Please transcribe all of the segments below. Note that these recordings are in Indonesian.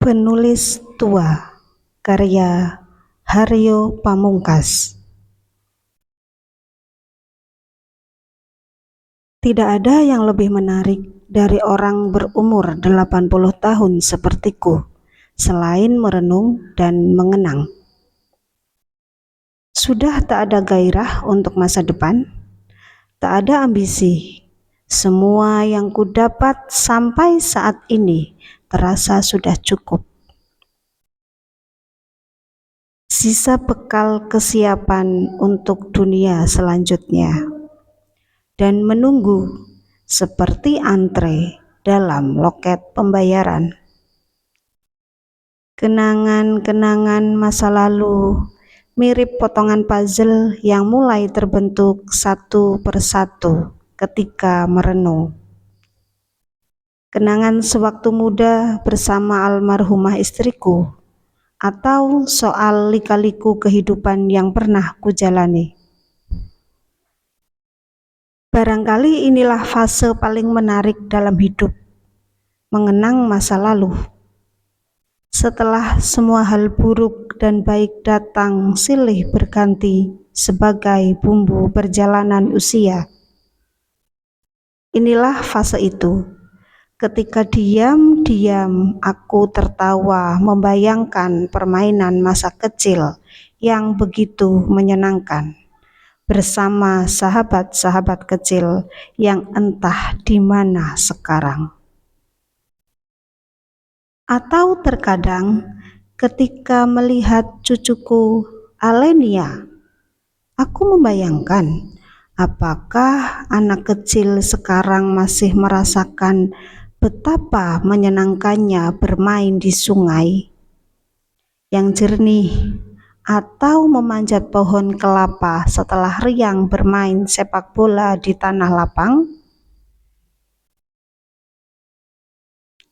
Penulis tua, karya Haryo Pamungkas. Tidak ada yang lebih menarik dari orang berumur 80 tahun sepertiku, selain merenung dan mengenang. Sudah tak ada gairah untuk masa depan, tak ada ambisi. Semua yang kudapat sampai saat ini terasa sudah cukup. Sisa bekal kesiapan untuk dunia selanjutnya, dan menunggu seperti antre dalam loket pembayaran. Kenangan-kenangan masa lalu mirip potongan puzzle yang mulai terbentuk satu persatu ketika merenung. Kenangan sewaktu muda bersama almarhumah istriku, atau soal lika-liku kehidupan yang pernah kujalani. Barangkali inilah fase paling menarik dalam hidup, mengenang masa lalu. Setelah semua hal buruk dan baik datang silih berganti sebagai bumbu perjalanan usia. Inilah fase itu, ketika diam-diam aku tertawa membayangkan permainan masa kecil yang begitu menyenangkan bersama sahabat-sahabat kecil yang entah di mana sekarang. Atau terkadang ketika melihat cucuku Alenia, aku membayangkan apakah anak kecil sekarang masih merasakan betapa menyenangkannya bermain di sungai yang jernih, atau memanjat pohon kelapa setelah riang bermain sepak bola di tanah lapang.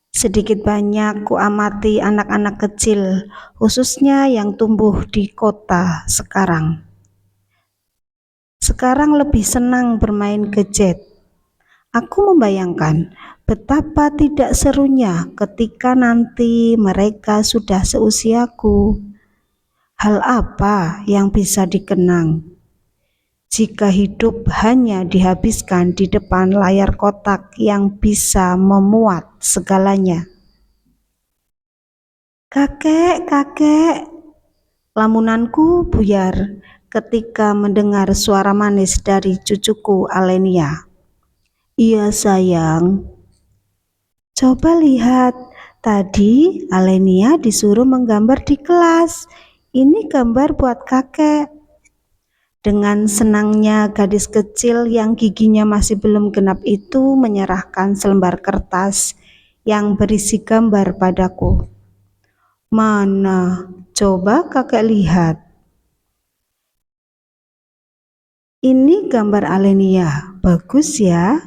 Sedikit banyak kuamati anak-anak kecil, khususnya yang tumbuh di kota sekarang. Sekarang lebih senang bermain gadget. Aku membayangkan betapa tidak serunya ketika nanti mereka sudah seusiaku. Hal apa yang bisa dikenang jika hidup hanya dihabiskan di depan layar kotak yang bisa memuat segalanya? Kakek, kakek, lamunanku buyar ketika mendengar suara manis dari cucuku Alenia. Iya sayang, coba lihat, tadi Alenia disuruh menggambar di kelas. Ini gambar buat kakek. Dengan senangnya gadis kecil yang giginya masih belum genap itu menyerahkan selembar kertas yang berisi gambar padaku. Mana? Coba kakek lihat. Ini gambar Alenia, bagus ya?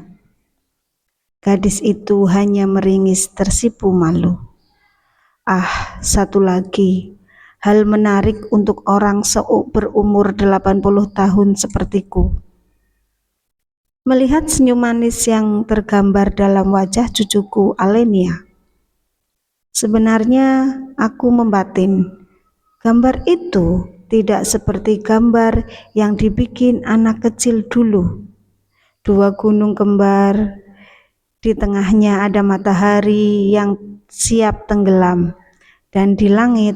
Gadis itu hanya meringis tersipu malu. Ah, satu lagi. Hal menarik untuk orang berumur 80 tahun sepertiku. Melihat senyum manis yang tergambar dalam wajah cucuku Alenia. Sebenarnya aku membatin, gambar itu tidak seperti gambar yang dibikin anak kecil dulu. Dua gunung kembar, di tengahnya ada matahari yang siap tenggelam, dan di langit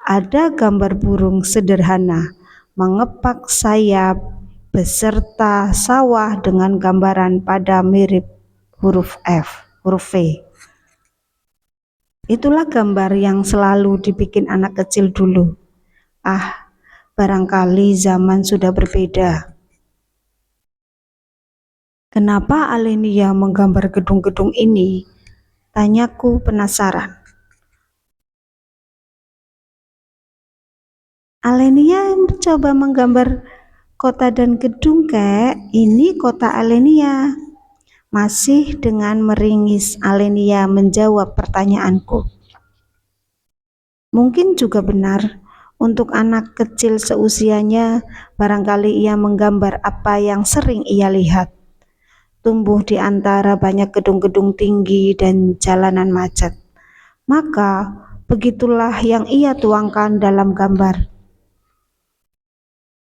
ada gambar burung sederhana mengepak sayap beserta sawah dengan gambaran pada mirip huruf F, huruf V. Itulah gambar yang selalu dibikin anak kecil dulu. Ah, barangkali zaman sudah berbeda. Kenapa Alenia menggambar gedung-gedung ini? Tanyaku penasaran. Alenia mencoba menggambar kota dan gedung, kek. Ini kota Alenia. Masih dengan meringis Alenia menjawab pertanyaanku. Mungkin juga benar, untuk anak kecil seusianya, barangkali ia menggambar apa yang sering ia lihat. Tumbuh di antara banyak gedung-gedung tinggi dan jalanan macet. Maka Begitulah yang ia tuangkan dalam gambar.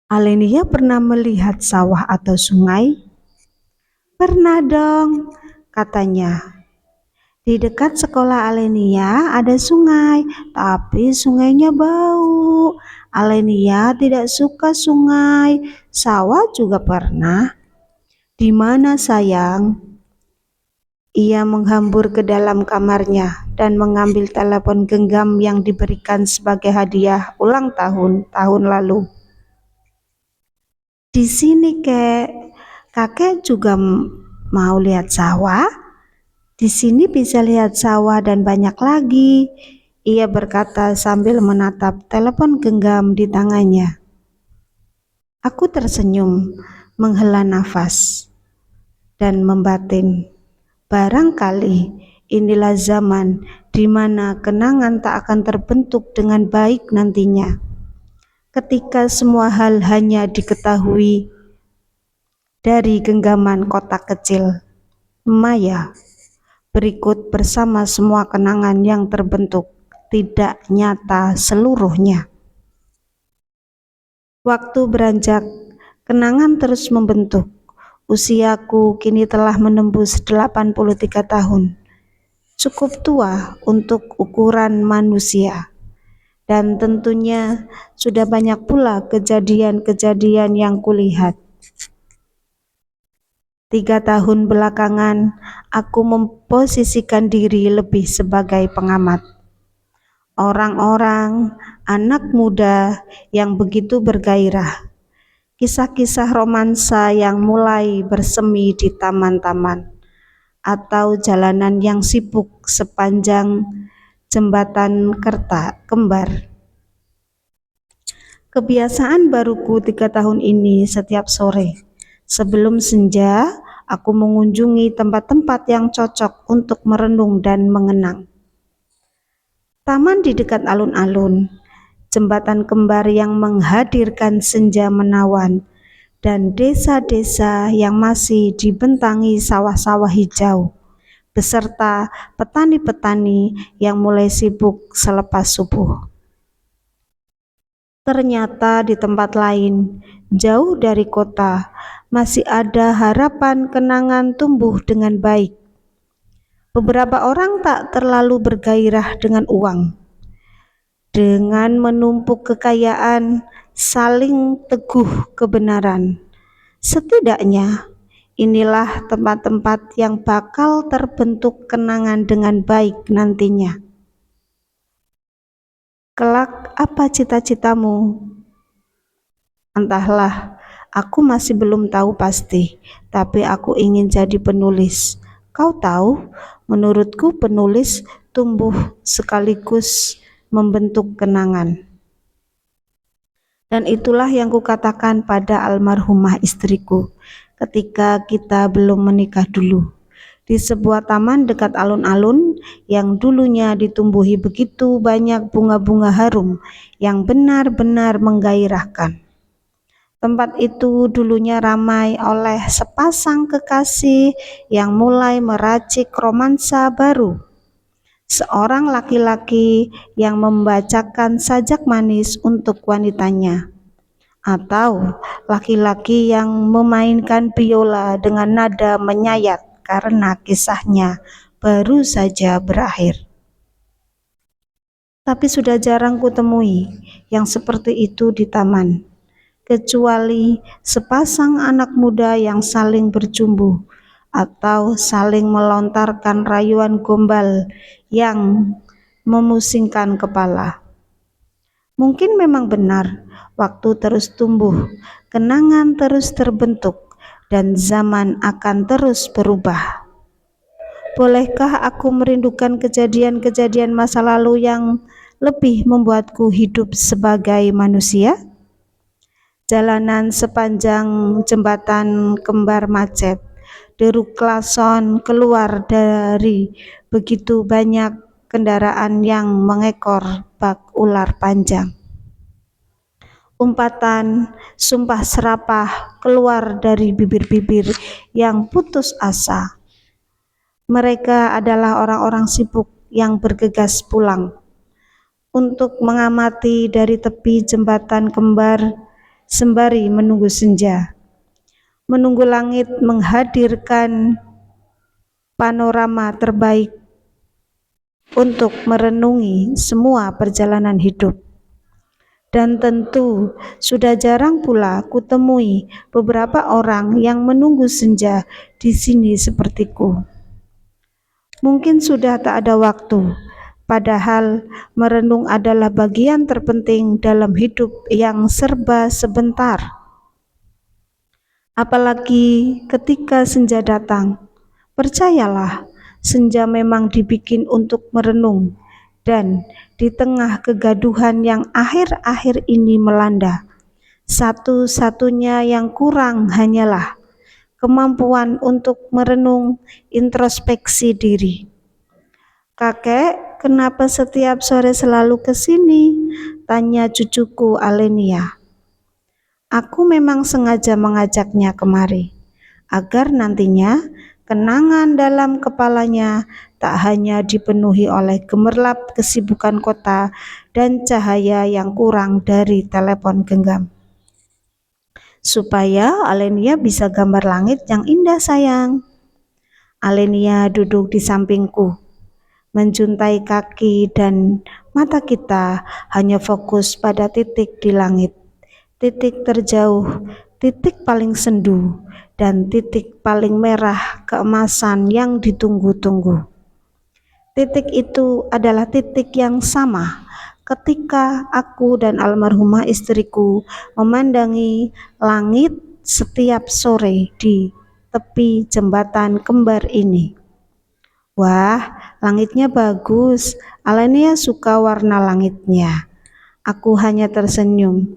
Alenia pernah melihat sawah atau sungai? Pernah dong, katanya. Di dekat sekolah Alenia ada sungai, tapi sungainya bau. Alenia tidak suka sungai. Sawah juga pernah. Di mana sayang? Ia menghambur ke dalam kamarnya dan mengambil telepon genggam yang diberikan sebagai hadiah ulang tahun tahun lalu. Di sini, Kek. Kakek juga mau lihat sawah. Di sini bisa lihat sawah dan banyak lagi, ia berkata sambil menatap telepon genggam di tangannya. Aku tersenyum, menghela nafas, dan membatin. Barangkali inilah zaman di mana kenangan tak akan terbentuk dengan baik nantinya. Ketika semua hal hanya diketahui dari genggaman kotak kecil maya, berikut bersama semua kenangan yang terbentuk tidak nyata seluruhnya. Waktu beranjak, kenangan terus membentuk. Usiaku kini telah menembus 83 tahun. Cukup tua untuk ukuran manusia. Dan tentunya sudah banyak pula kejadian-kejadian yang kulihat. 3 tahun belakangan, aku memposisikan diri lebih sebagai pengamat. Orang-orang, anak muda yang begitu bergairah. Kisah-kisah romansa yang mulai bersemi di taman-taman. Atau jalanan yang sibuk sepanjang jembatan kerta kembar. Kebiasaan baruku 3 tahun ini setiap sore. Sebelum senja, aku mengunjungi tempat-tempat yang cocok untuk merenung dan mengenang. Taman di dekat alun-alun, jembatan kembar yang menghadirkan senja menawan, dan desa-desa yang masih dibentangi sawah-sawah hijau, beserta petani-petani yang mulai sibuk selepas subuh. Ternyata di tempat lain, jauh dari kota, masih ada harapan kenangan tumbuh dengan baik. Beberapa orang tak terlalu bergairah dengan uang. Dengan menumpuk kekayaan, saling teguh kebenaran. Setidaknya, inilah tempat-tempat yang bakal terbentuk kenangan dengan baik nantinya. Kelak, apa cita-citamu? Entahlah, aku masih belum tahu pasti, tapi aku ingin jadi penulis. Kau tahu, menurutku penulis tumbuh sekaligus membentuk kenangan. Dan itulah yang kukatakan pada almarhumah istriku ketika kita belum menikah dulu. Di sebuah taman dekat alun-alun yang dulunya ditumbuhi begitu banyak bunga-bunga harum yang benar-benar menggairahkan. Tempat itu dulunya ramai oleh sepasang kekasih yang mulai meracik romansa baru. Seorang laki-laki yang membacakan sajak manis untuk wanitanya, atau laki-laki yang memainkan biola dengan nada menyayat karena kisahnya baru saja berakhir. Tapi sudah jarang kutemui yang seperti itu di taman, kecuali sepasang anak muda yang saling berjumbu atau saling melontarkan rayuan gombal yang memusingkan kepala. Mungkin memang benar, waktu terus tumbuh, kenangan terus terbentuk, dan zaman akan terus berubah. Bolehkah aku merindukan kejadian-kejadian masa lalu yang lebih membuatku hidup sebagai manusia? Jalanan sepanjang jembatan kembar macet, deru klason keluar dari begitu banyak kendaraan yang mengekor bak ular panjang. Umpatan, sumpah serapah keluar dari bibir-bibir yang putus asa. Mereka adalah orang-orang sibuk yang bergegas pulang. untuk mengamati dari tepi jembatan kembar sembari menunggu senja, menunggu langit menghadirkan panorama terbaik untuk merenungi semua perjalanan hidup. Dan tentu sudah jarang pula kutemui beberapa orang yang menunggu senja di sini sepertiku. Mungkin sudah tak ada waktu, padahal merenung adalah bagian terpenting dalam hidup yang serba sebentar. Apalagi ketika senja datang, percayalah, senja memang dibikin untuk merenung. Dan di tengah kegaduhan yang akhir-akhir ini melanda, satu-satunya yang kurang hanyalah kemampuan untuk merenung introspeksi diri. "Kakek, kenapa setiap sore selalu ke sini?" tanya cucuku Alenia. "Aku memang sengaja mengajaknya kemari, agar nantinya kenangan dalam kepalanya tak hanya dipenuhi oleh gemerlap kesibukan kota dan cahaya yang kurang dari telepon genggam. Supaya Alenia bisa gambar langit yang indah, sayang." Alenia duduk di sampingku, menjuntai kaki, dan mata kita hanya fokus pada titik di langit. Titik terjauh, titik paling sendu, dan titik paling merah keemasan yang ditunggu-tunggu. Titik itu adalah titik yang sama ketika aku dan almarhumah istriku memandangi langit setiap sore di tepi jembatan kembar ini. "Wah, langitnya bagus. Alenia suka warna langitnya." Aku hanya tersenyum,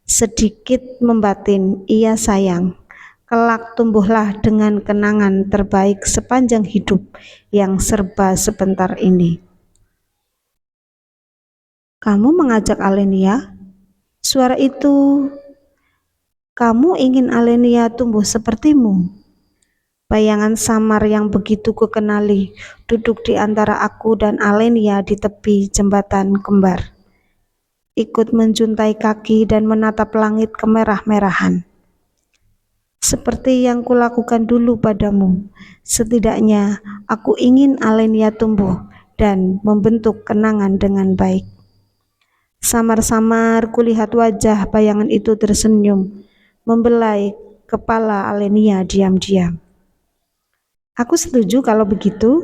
sedikit membatin, "Iya sayang, kelak tumbuhlah dengan kenangan terbaik sepanjang hidup yang serba sebentar ini." "Kamu mengajak Alenia?" Suara itu, "Kamu ingin Alenia tumbuh sepertimu?" Bayangan samar yang begitu kukenali duduk di antara aku dan Alenia di tepi jembatan kembar, ikut menjuntai kaki dan menatap langit kemerah-merahan. Seperti yang kulakukan dulu padamu, setidaknya aku ingin Alenia tumbuh dan membentuk kenangan dengan baik. Samar-samar kulihat wajah bayangan itu tersenyum, membelai kepala Alenia diam-diam. "Aku setuju kalau begitu."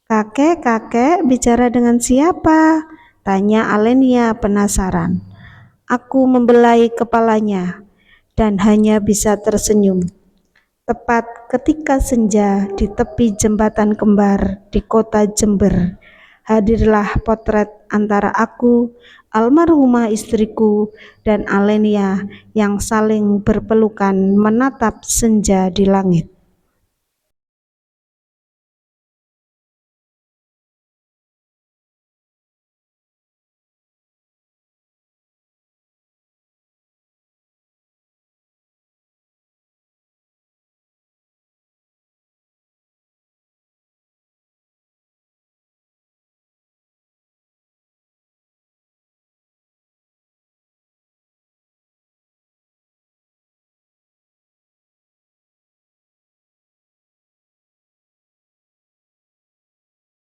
Kakek bicara dengan siapa?" tanya Alenia penasaran. Aku membelai kepalanya dan hanya bisa tersenyum. Tepat ketika senja di tepi jembatan kembar di kota Jember, hadirlah potret antara aku, almarhumah istriku, dan Alenia yang saling berpelukan menatap senja di langit.